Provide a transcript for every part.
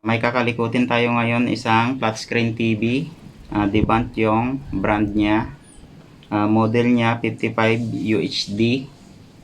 May kakalikutin tayo ngayon, isang flat screen TV. Devant yung brand niya. Model niya 55 UHD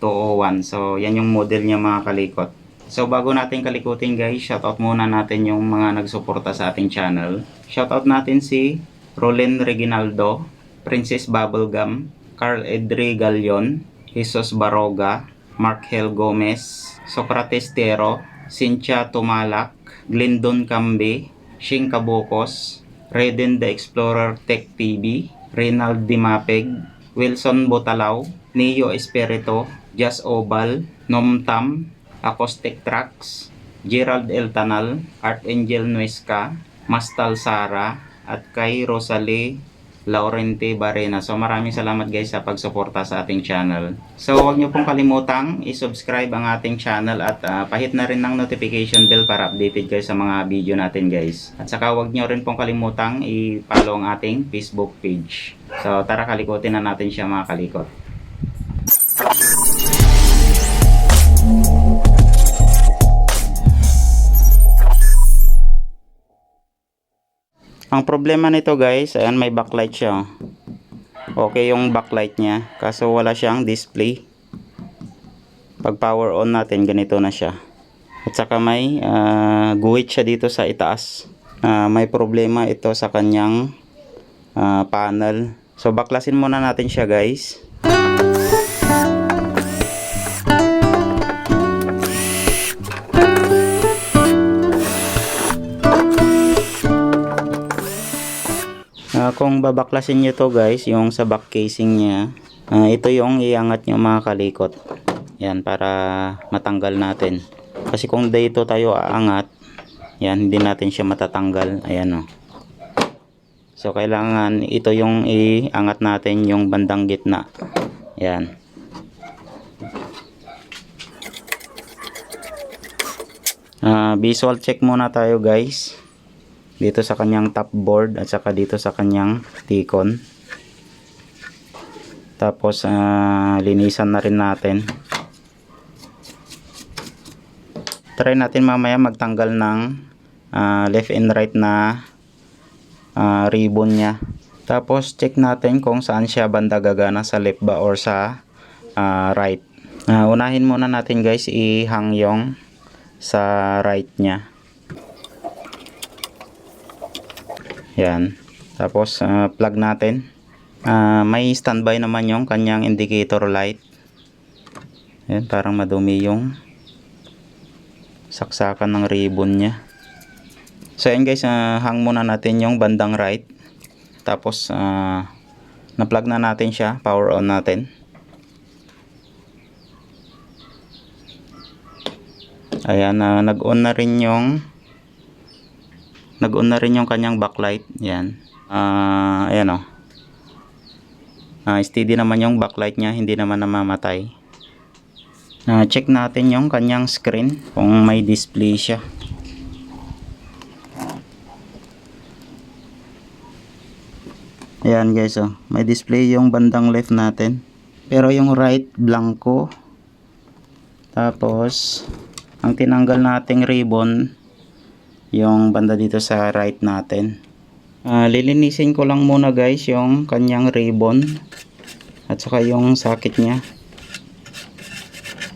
201. So yan yung model niya mga kalikot. So bago natin kalikutin guys, shoutout muna natin yung mga nagsuporta sa ating channel. Shoutout natin si Rolen Reginaldo, Princess Bubblegum, Carl Edri Galion, Jesus Baroga, Mark Hel Gomez, Socrates Tero, Cynthia Tumalak, Glendon Cambe, Shing Cabocos, Reden the Explorer Tech TV, Reynald Dimapeg, Wilson Botalaw, Neo Espirito, Jazz Obal, Nomtam, Acoustic Tracks, Gerald El Tanal, Archangel Nuesca, Mastal Sara, at kay Rosalie Laurente Barena. So maraming salamat guys sa pagsuporta sa ating channel. So huwag nyo pong kalimutang i-subscribe ang ating channel at pahit na rin ng notification bell para updated kayo sa mga video natin guys. At saka huwag nyo rin pong kalimutang i-follow ang ating Facebook page. So tara kalikutin na natin siya mga kalikot. Ang problema nito guys, ayan may backlight siya. Okay yung backlight niya, kaso wala siyang display. Pag power on natin, ganito na siya. At saka may guhit siya dito sa itaas. May problema ito sa kanyang panel. So baklasin muna natin siya guys. Kung babaklasin nyo to guys, yung sa back casing nya, ito yung iangat nyo mga kalikot. Yan, para matanggal natin. Kasi kung dito tayo aangat, yan, hindi natin siya matatanggal. Ayan o. So kailangan ito yung iangat natin, yung bandang gitna. Yan. Visual check muna tayo guys. Dito sa kanyang top board at saka dito sa kanyang T-con. Tapos linisan na rin natin. Try natin mamaya magtanggal ng left and right na ribbon niya. Tapos check natin kung saan siya banda gagana, sa left ba or sa right. Unahin muna natin guys i-hang yung sa right niya. Yan. Tapos plug natin. May standby naman yung kanyang indicator light. Yan, parang madumi yung saksakan ng ribbon niya. So yan guys, hang muna natin yung bandang right. Tapos na-plug na natin siya, power on natin. Ayan, nag-on na rin yung kanyang backlight. Yan. Ayan o. Steady naman yung backlight niya, hindi naman namamatay. Check natin yung kanyang screen kung may display siya. Ayan guys o. May display yung bandang left natin. Pero yung right, blanco. Tapos ang tinanggal nating ribbon yung banda dito sa right natin. Lilinisin ko lang muna guys yung kanyang ribbon at saka yung socket nya.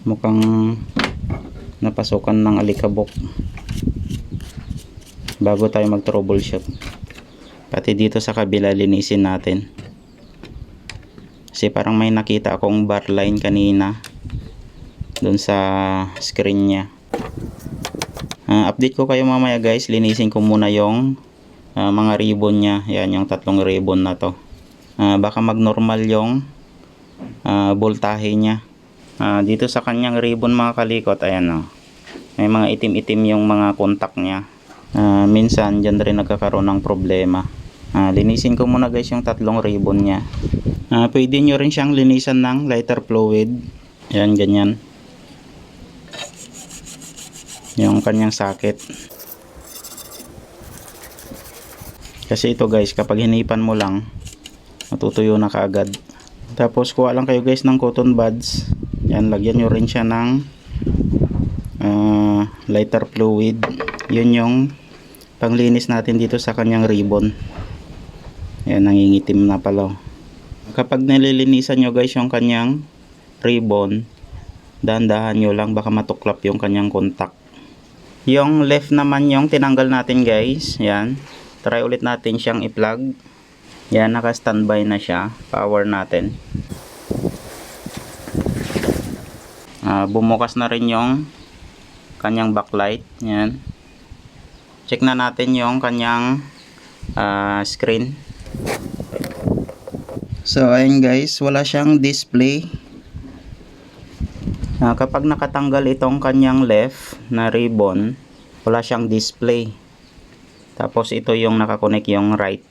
Mukhang napasukan ng alikabok bago tayo mag troubleshoot. Pati dito sa kabila linisin natin kasi parang may nakita akong bar line kanina dun sa screen nya. Update ko kayo mamaya guys. Linisin ko muna yung mga ribbon nya. Yan yung tatlong ribbon na to. Baka mag normal yung voltahe nya. Dito sa kanyang ribbon mga kalikot, ayan o. May mga itim-itim yung mga contact nya. Minsan dyan rin nagkakaroon ng problema. Linisin ko muna guys yung tatlong ribbon nya. Pwede nyo rin siyang linisan ng lighter fluid. Yan, ganyan. Yung kanyang socket. Kasi ito guys, kapag hinipan mo lang, matutuyo na kaagad. Tapos kuha lang kayo guys ng cotton buds. Yan, lagyan nyo rin siya ng lighter fluid. Yun yung panglinis natin dito sa kanyang ribbon. Ayan, nangingitim na pala. Kapag nililinisan nyo guys yung kanyang ribbon, dahan-dahan nyo lang, baka matuklap yung kanyang contact. Yung left naman yung tinanggal natin guys. Yan, try ulit natin siyang i-plug. Yan, naka standby na siya. Power natin. Bumukas na rin yung kanyang backlight. Yan, check na natin yung kanyang screen. So ayun guys, wala siyang display. Kapag nakatanggal itong kanyang left na ribbon, wala siyang display. Tapos ito yung nakakonek yung right.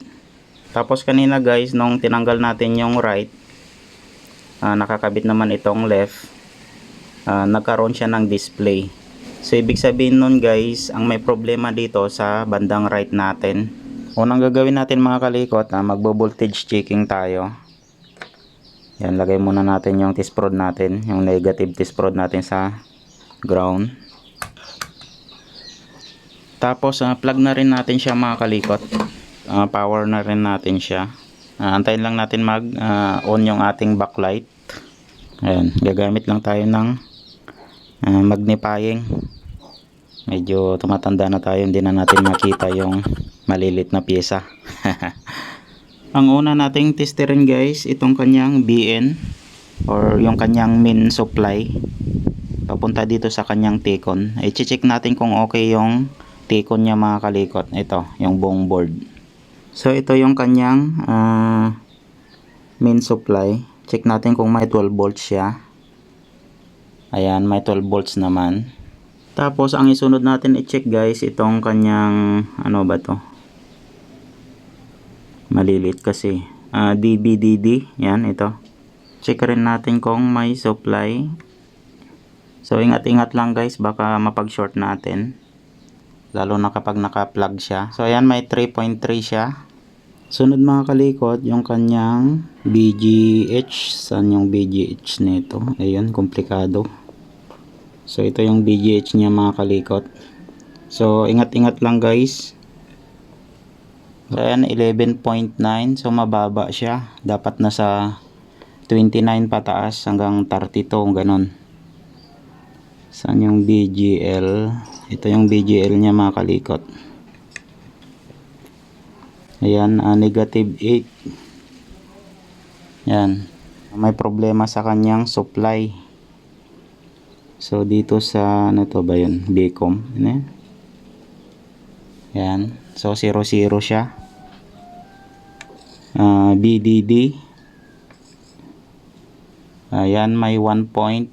Tapos kanina guys, nung tinanggal natin yung right, nakakabit naman itong left, nagkaroon siya ng display. So ibig sabihin nun guys, ang may problema dito sa bandang right natin. Unang gagawin natin mga kalikot, magbo-voltage checking tayo. Yan, lagay muna natin yung test prod natin, yung negative test prod natin sa ground. Tapos plug na rin natin siya mga kalikot. Power na rin natin siya. Antayin lang natin mag on yung ating backlight. Ayan, gagamit lang tayo ng magnifying. Medyo tumatanda na tayo, hindi na natin makita yung malilit na pyesa. Ang una nating testerin guys, itong kanyang BN or yung kanyang main supply papunta dito sa kanyang T-con. I-check natin kung okay yung T-con niya mga kalikot. Ito, yung buong board. So ito yung kanyang main supply. Check natin kung may 12 volts siya. Ayan, may 12 volts naman. Tapos ang isunod natin i-check guys, itong kanyang ano ba to? Malilit kasi. DBDD. Yan, ito. Check rin natin kung may supply. So ingat-ingat lang guys, baka mapag-short natin. Lalo na kapag naka-plug siya. So ayan, may 3.3 siya. Sunod mga kalikot, yung kanyang BGH. Saan yung BGH nito? Ayan, komplikado. So ito yung BGH niya mga kalikot. So ingat-ingat lang guys. So ayan, 11.9. So mababa siya. Dapat nasa 29 pataas hanggang 32, ganun. Saan yung BGL? Ito yung BGL niya mga kalikot. Ayan, negative 8. Yan. May problema sa kanyang supply. So dito sa ano to ba yun? Bcom. Yan. So 0 siya. BDD. Ayan, may 1.1.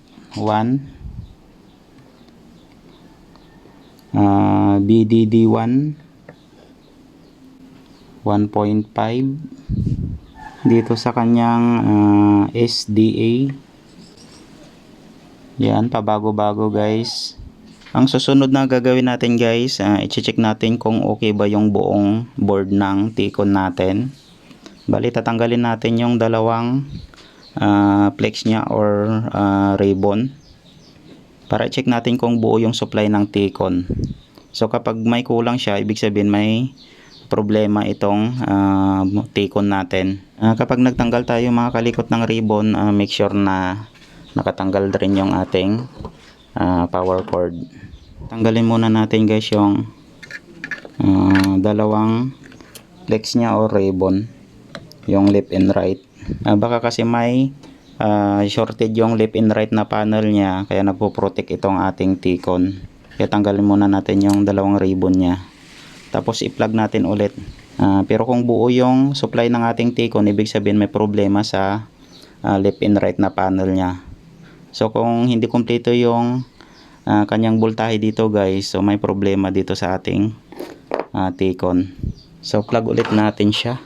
BDD1 1.5. Dito sa kanyang SDA. Yan, pabago-bago guys. Ang susunod na gagawin natin guys, i-check natin kung okay ba yung buong board ng T-con natin. Bali, tatanggalin natin yung dalawang flex nya or ribbon para i-check natin kung buo yung supply ng T-con. So kapag may kulang siya, ibig sabihin may problema itong T-con natin. Kapag nagtanggal tayo mga kalikot ng ribbon, make sure na nakatanggal rin yung ating power cord. Tanggalin muna natin guys yung dalawang flex nya or ribbon, yung left and right. Baka kasi may shorted yung left and right na panel nya, kaya nagpo-protect itong ating T-con. Kaya tanggalin muna natin yung dalawang ribbon nya, tapos i-plug natin ulit. Pero kung buo yung supply ng ating T-con, ibig sabihin may problema sa left and right na panel nya. So kung hindi kumpleto yung kanyang voltahe dito guys, so may problema dito sa ating T-con. So plug ulit natin siya.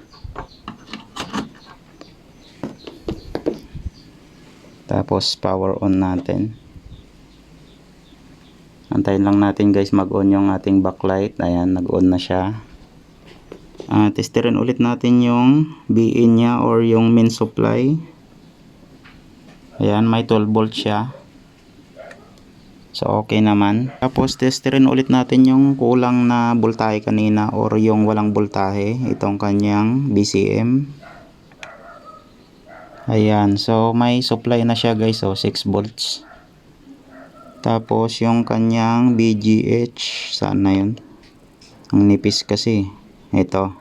Tapos power on natin. Antayin lang natin guys mag-on yung ating backlight. Ayan, nag-on na siya. Testerin ulit natin yung BN nya or yung main supply. Ayan, may 12 volt siya. So okay naman. Tapos testerin ulit natin yung kulang na voltahe kanina or yung walang voltahe. Itong kanyang BCM. Ayan. So may supply na siya guys. So 6 volts. Tapos yung kanyang BGH. Saan na yun? Ang nipis kasi. Ito.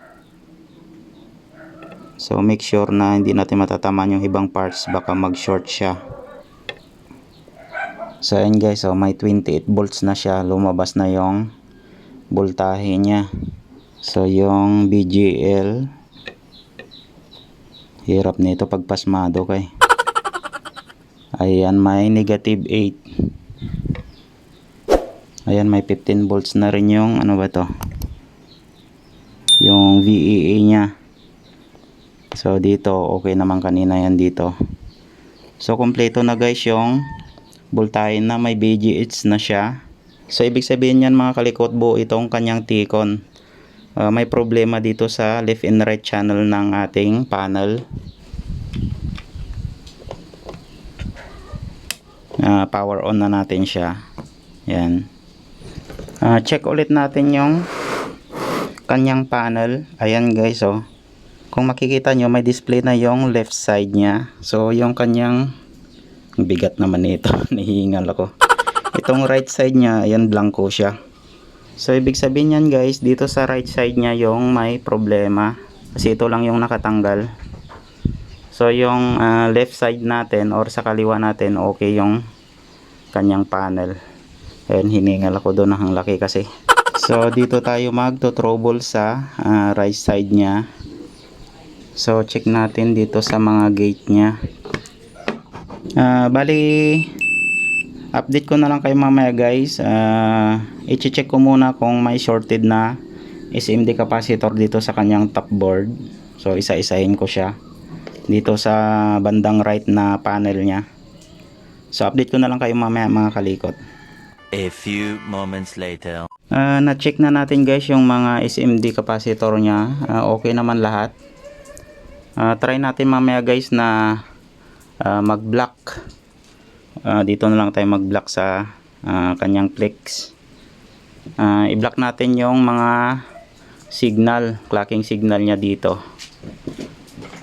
So make sure na hindi natin matatamaan yung ibang parts. Baka mag short siya. So ayan guys, so may 28 volts na siya, lumabas na yung voltahe niya. So yung BGL, hirap nito pag pasmado kay. Ayan, may negative 8. Ayan, may 15 volts na rin yung ano ba to? Yung VEA niya. So dito okay naman kanina yan dito. So kompleto na guys yung voltahe na, may BGH na siya. So ibig sabihin yan mga kalikot, buo itong kanyang T-con. May problema dito sa left and right channel ng ating panel. Power on na natin siya. Yan. Check ulit natin yung kanyang panel. Ayan guys, oh. Kung makikita nyo, may display na yung left side nya. So yung kanyang bigat naman nito, nahihingal ako. Itong right side nya, ayan, blanco siya. So ibig sabihin yan guys, dito sa right side nya yung may problema, kasi ito lang yung nakatanggal. So yung left side natin or sa kaliwa natin, okay yung kanyang panel. Ayan, hiningal ako doon, ang laki kasi. So dito tayo magto-trouble sa right side nya. So check natin dito sa mga gate nya. Bali update ko na lang kayo mamaya guys. I-check ko muna kung may shorted na SMD capacitor dito sa kanyang top board. So isa-isahin ko siya dito sa bandang right na panel nya. So update ko na lang kayo mamaya mga kalikot. A few moments later. Na-check na natin guys yung mga SMD capacitor nya. Okay naman lahat. Try natin mamaya guys na mag-block. Dito na lang tayo mag-block sa kanyang flex. I-block natin yung mga signal, clocking signal nya dito.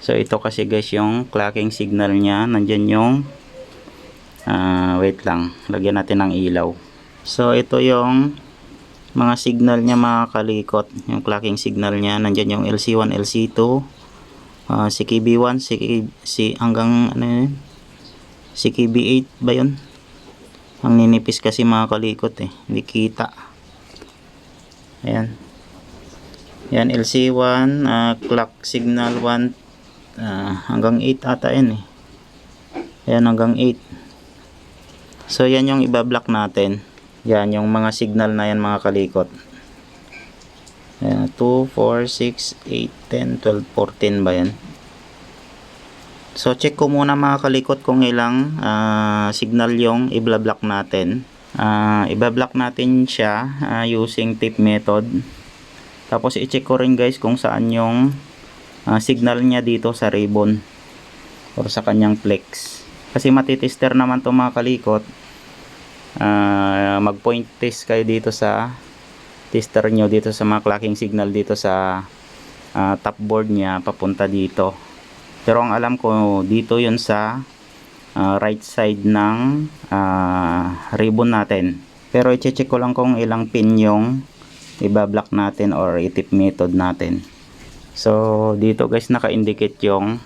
So ito kasi guys yung clocking signal nya. Nandyan yung wait lang, lagyan natin ng ilaw. So ito yung mga signal nya mga kalikot. Yung clocking signal nya, nandyan yung LC1, LC2, CKB1, hanggang ano yun, CKB8 ba yun? Ang ninipis kasi mga kalikot eh, hindi kita. Ayan, yan LC1, clock signal 1 hanggang 8 ata yun eh. Ayan, hanggang 8. So yan yung ibablock natin. Yan yung mga signal na yan mga kalikot. 2, 4, 6, 8, 10, 12, 14 ba yan? So check ko muna mga kalikot kung ilang signal yung i-block natin. I-block natin siya using tape method. Tapos i-check ko rin guys kung saan yung signal niya dito sa ribbon or sa kanyang flex. Kasi matitester naman to mga kalikot. Mag point test kayo dito sa tester nyo, dito sa mga clocking signal dito sa top board nya papunta dito. Pero ang alam ko dito yun sa right side ng ribbon natin. Pero i-check ko lang kung ilang pin yung ibablock natin or i-tip method natin. So dito guys naka-indicate yung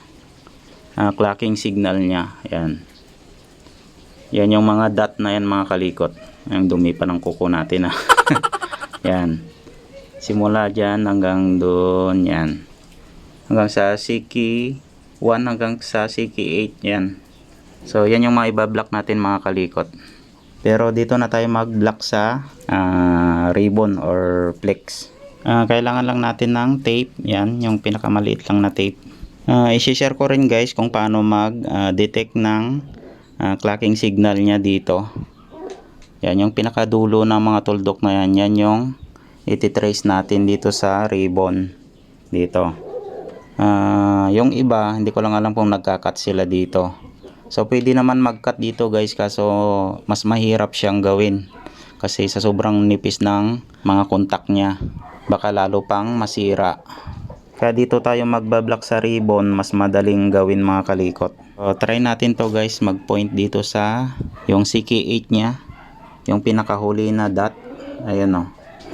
clocking signal nya. Yan. Yan yung mga dot na yan mga kalikot. Ang dumi pa ng kuko natin Yan. Simula dyan hanggang doon. Yan. Hanggang sa CK 1 hanggang sa CK 8. Yan. So yan yung mga ibablock natin mga kalikot. Pero dito na tayo mag-block sa ribbon or flex. Kailangan lang natin ng tape. Yan. Yung pinakamaliit lang na tape. I-share ko rin guys kung paano mag-detect ng clocking signal nya dito. Yan yung pinakadulo ng mga tuldok na yan. Yan yung iti-trace natin dito sa ribbon. Dito. Yung iba, hindi ko lang alam kung nagka-cut sila dito. So pwede naman mag-cut dito guys, kaso mas mahirap siyang gawin kasi sa sobrang nipis ng mga kontak niya, baka lalo pang masira. Kaya dito tayo magbablock sa ribbon, mas madaling gawin mga kalikot. So try natin to guys, mag-point dito sa yung CK8 niya, yung pinakahuli na dot. Ayan o.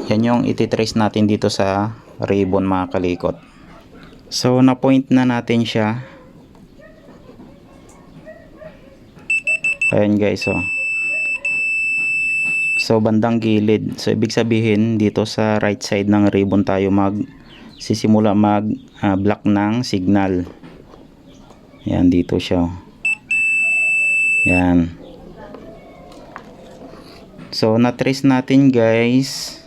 Yan yung ititrace natin dito sa ribbon mga kalikot. So na-point na natin siya. Ayan guys, oh. So bandang gilid. So ibig sabihin dito sa right side ng ribbon tayo sisimula block ng signal. Yan dito siya, oh. Yan. So na-trace natin guys.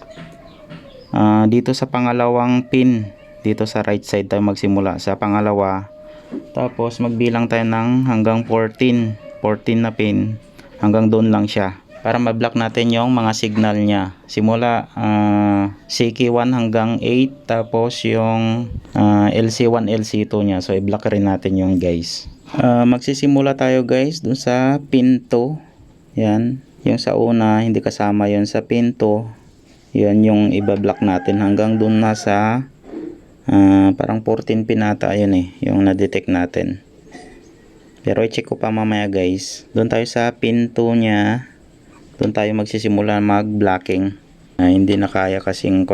Dito sa pangalawang pin, dito sa right side tayo magsimula sa pangalawa. Tapos magbilang tayo ng hanggang 14 na pin, hanggang doon lang siya para ma-block natin yung mga signal niya. Simula CK1 hanggang 8, tapos yung LC1, LC2 niya. So i-block rin natin yung guys. Magsisimula tayo guys dun sa pin 2. Yan, yung sa una hindi kasama yon sa pin 2. Yan yung i-block natin hanggang dun na sa parang 14 pin ata yun yung na-detect natin. Pero i-check ko pa mamaya guys. Doon tayo sa pin 2 niya. Doon tayo magsisimula mag-blocking. Hindi na kaya kasing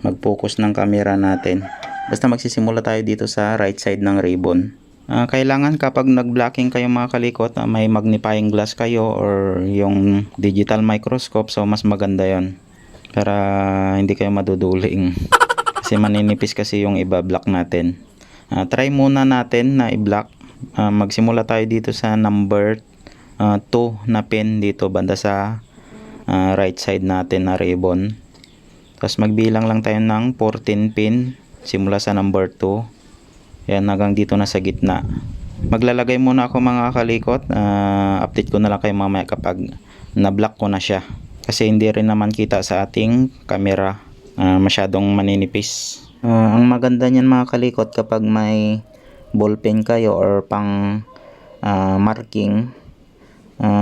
mag-focus ng camera natin. Basta magsisimula tayo dito sa right side ng ribbon. Kailangan kapag nag-blocking kayo mga kalikot, may magnifying glass kayo or yung digital microscope. So mas maganda yon para hindi kayo maduduling. Kasi maninipis kasi yung iba-block natin. Try muna natin na i-block. Magsimula tayo dito sa number 2 na pin dito banda sa right side natin na ribbon. Tapos magbilang lang tayo ng 14 pin simula sa number 2. Yan, hanggang dito na sa gitna. Maglalagay muna ako mga kalikot. Update ko na lang kayo mamaya kapag na-block ko na siya. Kasi hindi rin naman kita sa ating camera. Masyadong maninipis. Ang maganda niyan mga kalikot, kapag may ballpen kayo or pang marking,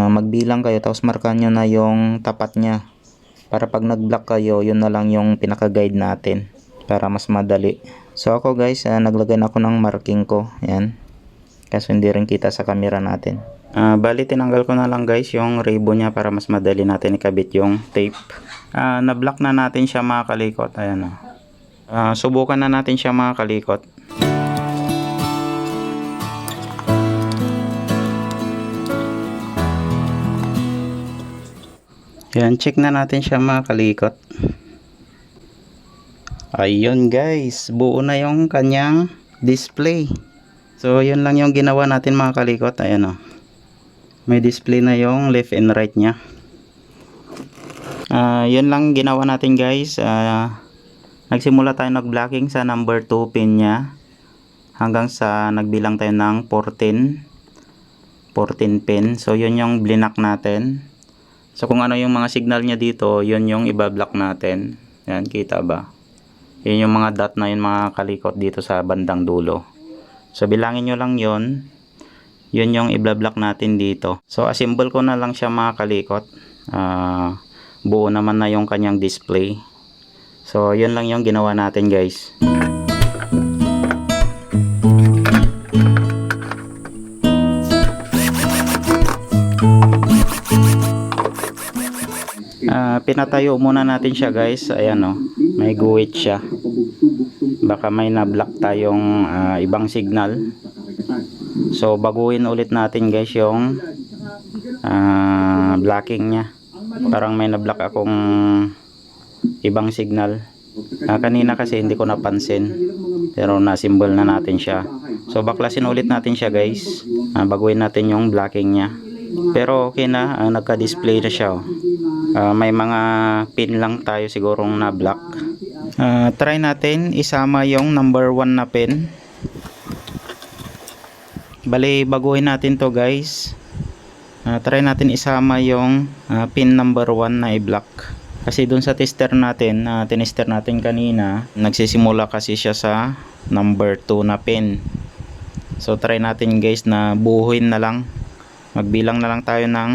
magbilang kayo tapos markan nyo na yung tapat nya para pag nag-block kayo, yun na lang yung pinaka-guide natin para mas madali. So ako guys, naglagay na ako ng marking ko. Yan, kaso hindi rin kita sa camera natin. Bali tinanggal ko na lang guys yung ribbon nya para mas madali natin ikabit yung tape. Na-block na natin siya mga kalikot. Ayan, subukan na natin siya mga kalikot. Yan, check na natin siya mga kalikot. Ayun guys, buo na yung kanyang display. So yun lang yung ginawa natin mga kalikot. Ayan, may display na yung left and right nya. Yun lang ginawa natin guys. Nagsimula tayo nag-blocking sa number 2 pin nya hanggang sa nagbilang tayo ng 14 pin. So yun yung blinak natin. So kung ano yung mga signal niya dito, yun yung ibablock natin. Yan, kita ba? Yun yung mga dot na yun mga kalikot dito sa bandang dulo. So bilangin nyo lang yun. Yun yung ibablock natin dito. So assemble ko na lang siya mga kalikot. Buo naman na yung kanyang display. So yun lang yung ginawa natin guys. Pinatayo muna natin siya guys. Ayan, may guhit siya, baka may na-block tayong ibang signal. So baguhin ulit natin guys yung blocking nya. Parang may na-block akong ibang signal. Kanina kasi hindi ko napansin, pero na-symbol na natin siya. So baklasin ulit natin siya guys. Baguhin natin yung blocking nya. Pero okay na, nagka-display na siya. May mga pin lang tayo sigurong na-block. Try natin isama yung number 1 na pin. Bali, baguhin natin to guys. Try natin isama yung pin number 1 na i-block. Kasi dun sa tester natin, tinester natin kanina, nagsisimula kasi siya sa number 2 na pin. So try natin guys na buuhin na lang. Magbilang na lang tayo ng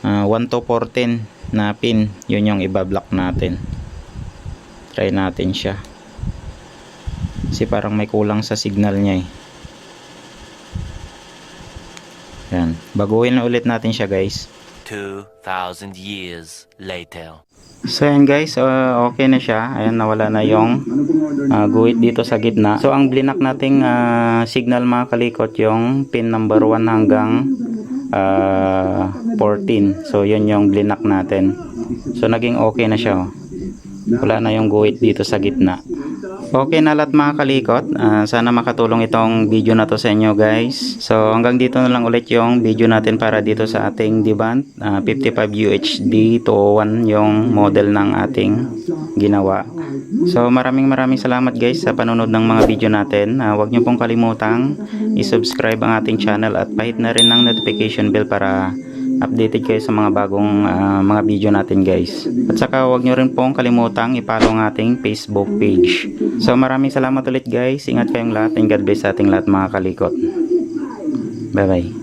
1 to 14 na pin. Yun yung ibablock natin. Try natin siya. Kasi parang may kulang sa signal niya eh. Yan. Baguhin na ulit natin siya guys. 2,000 years later. So yan guys, okay na siya. Ayan, nawala na yung guhit dito sa gitna. So ang blinak nating signal mga kalikot, yung pin number 1 hanggang 14. So yun yung blinak natin. So naging okay na siya. Wala na yung guhit dito sa gitna. Okay na lahat mga kalikot. Sana makatulong itong video na to sa inyo guys. So hanggang dito na lang ulit yung video natin para dito sa ating Diband 55 UHD 201 yung model ng ating ginawa. So maraming salamat guys sa panonood ng mga video natin. Huwag niyo pong kalimutang i-subscribe ang ating channel at pahit na rin ng notification bell para updated kayo sa mga bagong mga video natin guys. At saka huwag nyo rin pong kalimutang i-follow ang ating Facebook page. So maraming salamat ulit guys. Ingat kayong lahat and God bless sa ating lahat mga kalikot. Bye bye.